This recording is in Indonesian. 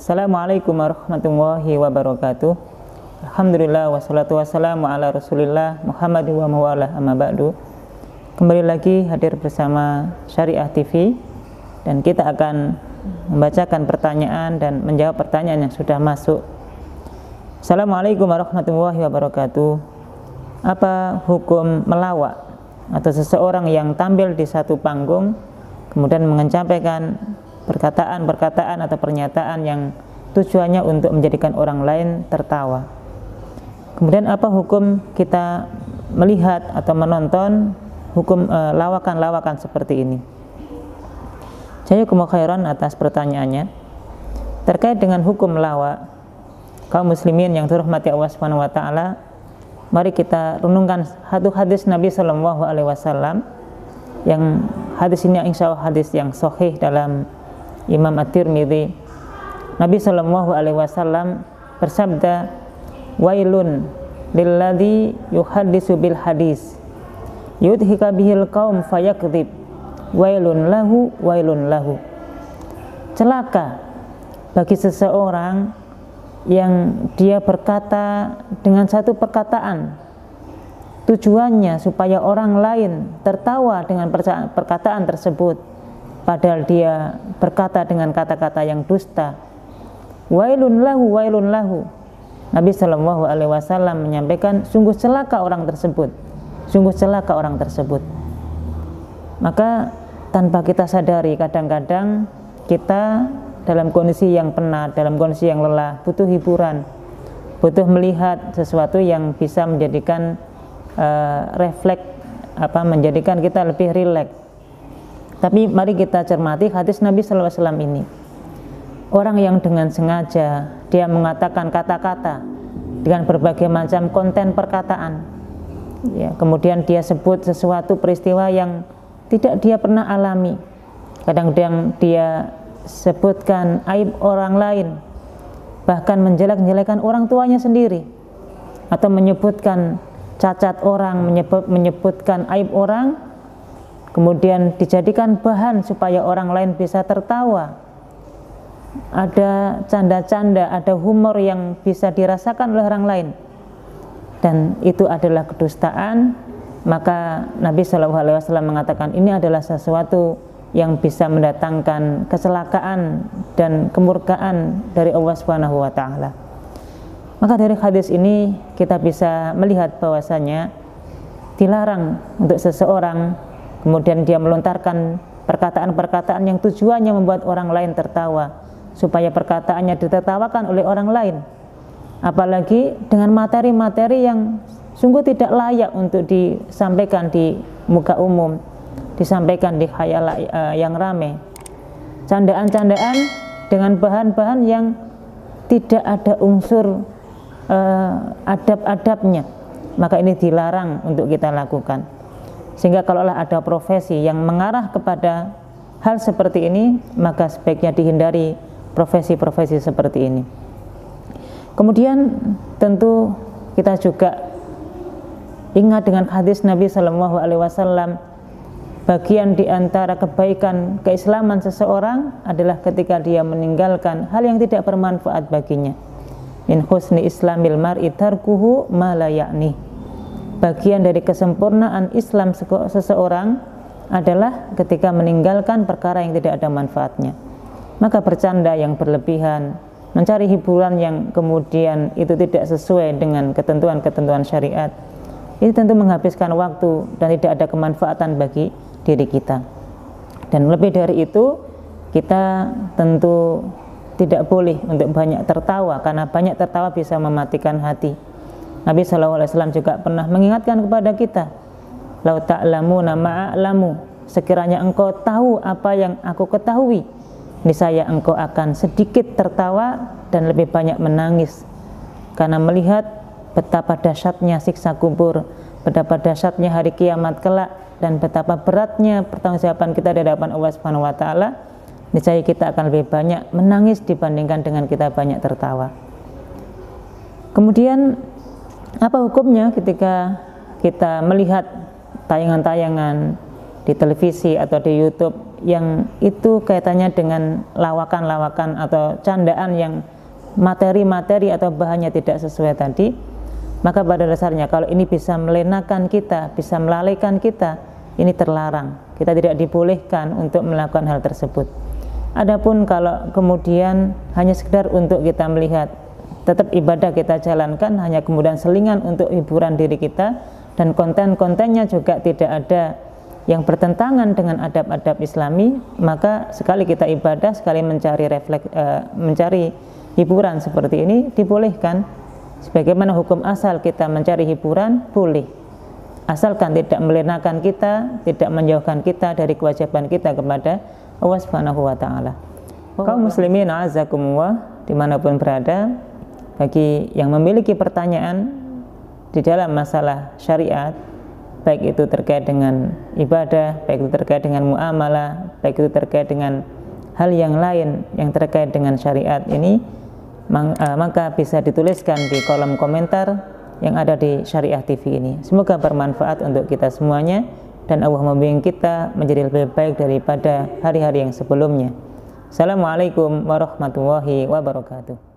Assalamualaikum warahmatullahi wabarakatuh. Alhamdulillah wassalatu wassalamu ala rasulillah Muhammadin wa mawala amma ba'du. Kembali lagi hadir bersama Syariah TV, dan kita akan membacakan pertanyaan dan menjawab pertanyaan yang sudah masuk. Assalamualaikum warahmatullahi wabarakatuh. Apa hukum melawak atau seseorang yang tampil di satu panggung kemudian menyampaikan perkataan-perkataan atau pernyataan yang tujuannya untuk menjadikan orang lain tertawa? Kemudian apa hukum kita melihat atau menonton hukum lawakan-lawakan seperti ini? Jazakumullahu khairan atas pertanyaannya. Terkait dengan hukum melawak, kaum muslimin yang dirahmati Allah Subhanahu wa taala, mari kita renungkan satu hadis Nabi Shallallahu alaihi wasallam, yang hadis ini insya Allah hadis yang sahih dalam Imam At-Tirmidzi. Nabi Shallallahu alaihi wasallam bersabda, "Wailun lilladzi yuhaddisu bil hadis yudhika bihil qaum fayakdzib, wailun lahu wailun lahu." Celaka bagi seseorang yang dia berkata dengan satu perkataan, tujuannya supaya orang lain tertawa dengan perkataan tersebut, padahal dia berkata dengan kata-kata yang dusta. Wailun lahu wailun lahu. Nabi Shallallahu alaihi wasallam menyampaikan, sungguh celaka orang tersebut, sungguh celaka orang tersebut. Maka tanpa kita sadari, kadang-kadang kita dalam kondisi yang penat, dalam kondisi yang lelah, butuh hiburan, butuh melihat sesuatu yang bisa menjadikan refleks, menjadikan kita lebih rileks. Tapi mari kita cermati hadis Nabi Sallallahu Alaihi Wasallam ini. Orang yang dengan sengaja dia mengatakan kata-kata dengan berbagai macam konten perkataan, ya, kemudian dia sebut sesuatu peristiwa yang tidak dia pernah alami. Kadang-kadang dia sebutkan aib orang lain, bahkan menjelek-jelekan orang tuanya sendiri, atau menyebutkan cacat orang, menyebutkan aib orang, kemudian dijadikan bahan supaya orang lain bisa tertawa. Ada canda-canda, ada humor yang bisa dirasakan oleh orang lain, dan itu adalah kedustaan. Maka Nabi Shallallahu alaihi wasallam mengatakan ini adalah sesuatu yang bisa mendatangkan kecelakaan dan kemurkaan dari Allah Subhanahu wa taala. Maka dari hadis ini kita bisa melihat bahwasanya dilarang untuk seseorang kemudian dia melontarkan perkataan-perkataan yang tujuannya membuat orang lain tertawa, supaya perkataannya ditertawakan oleh orang lain, apalagi dengan materi-materi yang sungguh tidak layak untuk disampaikan di muka umum, disampaikan di khayal yang ramai. Candaan-candaan dengan bahan-bahan yang tidak ada unsur adab-adabnya, maka ini dilarang untuk kita lakukan. Sehingga kalaulah ada profesi yang mengarah kepada hal seperti ini, maka sebaiknya dihindari profesi-profesi seperti ini. Kemudian tentu kita juga ingat dengan hadis Nabi Shallallahu alaihi wasallam, bagian di antara kebaikan keislaman seseorang adalah ketika dia meninggalkan hal yang tidak bermanfaat baginya. Min husni islamil mar'i tarkuhu ma la ya'ni. Bagian dari kesempurnaan Islam seseorang adalah ketika meninggalkan perkara yang tidak ada manfaatnya. Maka bercanda yang berlebihan, mencari hiburan yang kemudian itu tidak sesuai dengan ketentuan-ketentuan syariat, ini tentu menghabiskan waktu dan tidak ada kemanfaatan bagi diri kita. Dan lebih dari itu, kita tentu tidak boleh untuk banyak tertawa, karena banyak tertawa bisa mematikan hati. Nabi SAW juga pernah mengingatkan kepada kita, "Lau ta'lamuna ma'a'lamu," sekiranya engkau tahu apa yang aku ketahui, niscaya engkau akan sedikit tertawa dan lebih banyak menangis, karena melihat betapa dahsyatnya siksa kubur, betapa dahsyatnya hari kiamat kelak, dan betapa beratnya pertanggungjawaban kita di hadapan Allah Subhanahu wa taala. Niscaya kita akan lebih banyak menangis dibandingkan dengan kita banyak tertawa. Kemudian apa hukumnya ketika kita melihat tayangan-tayangan di televisi atau di YouTube yang itu kaitannya dengan lawakan-lawakan atau candaan yang materi-materi atau bahannya tidak sesuai tadi, maka pada dasarnya kalau ini bisa melenakan kita, bisa melalaikan kita, ini terlarang. Kita tidak dibolehkan untuk melakukan hal tersebut. Adapun kalau kemudian hanya sekedar untuk kita melihat, tetap ibadah kita jalankan, hanya kemudian selingan untuk hiburan diri kita, dan konten-kontennya juga tidak ada yang bertentangan dengan adab-adab Islami, maka sekali kita ibadah, sekali mencari hiburan seperti ini dibolehkan. Sebagaimana hukum asal kita mencari hiburan boleh, asalkan tidak melenakan kita, tidak menjauhkan kita dari kewajiban kita kepada Allah Subhanahu wa Ta'ala. Kaum muslimin a'azakumullah dimanapun berada, bagi yang memiliki pertanyaan di dalam masalah syariat, baik itu terkait dengan ibadah, baik itu terkait dengan muamalah, baik itu terkait dengan hal yang lain yang terkait dengan syariat ini, maka bisa dituliskan di kolom komentar yang ada di Syariah TV ini. Semoga bermanfaat untuk kita semuanya, dan Allah membimbing kita menjadi lebih baik daripada hari-hari yang sebelumnya. Assalamualaikum warahmatullahi wabarakatuh.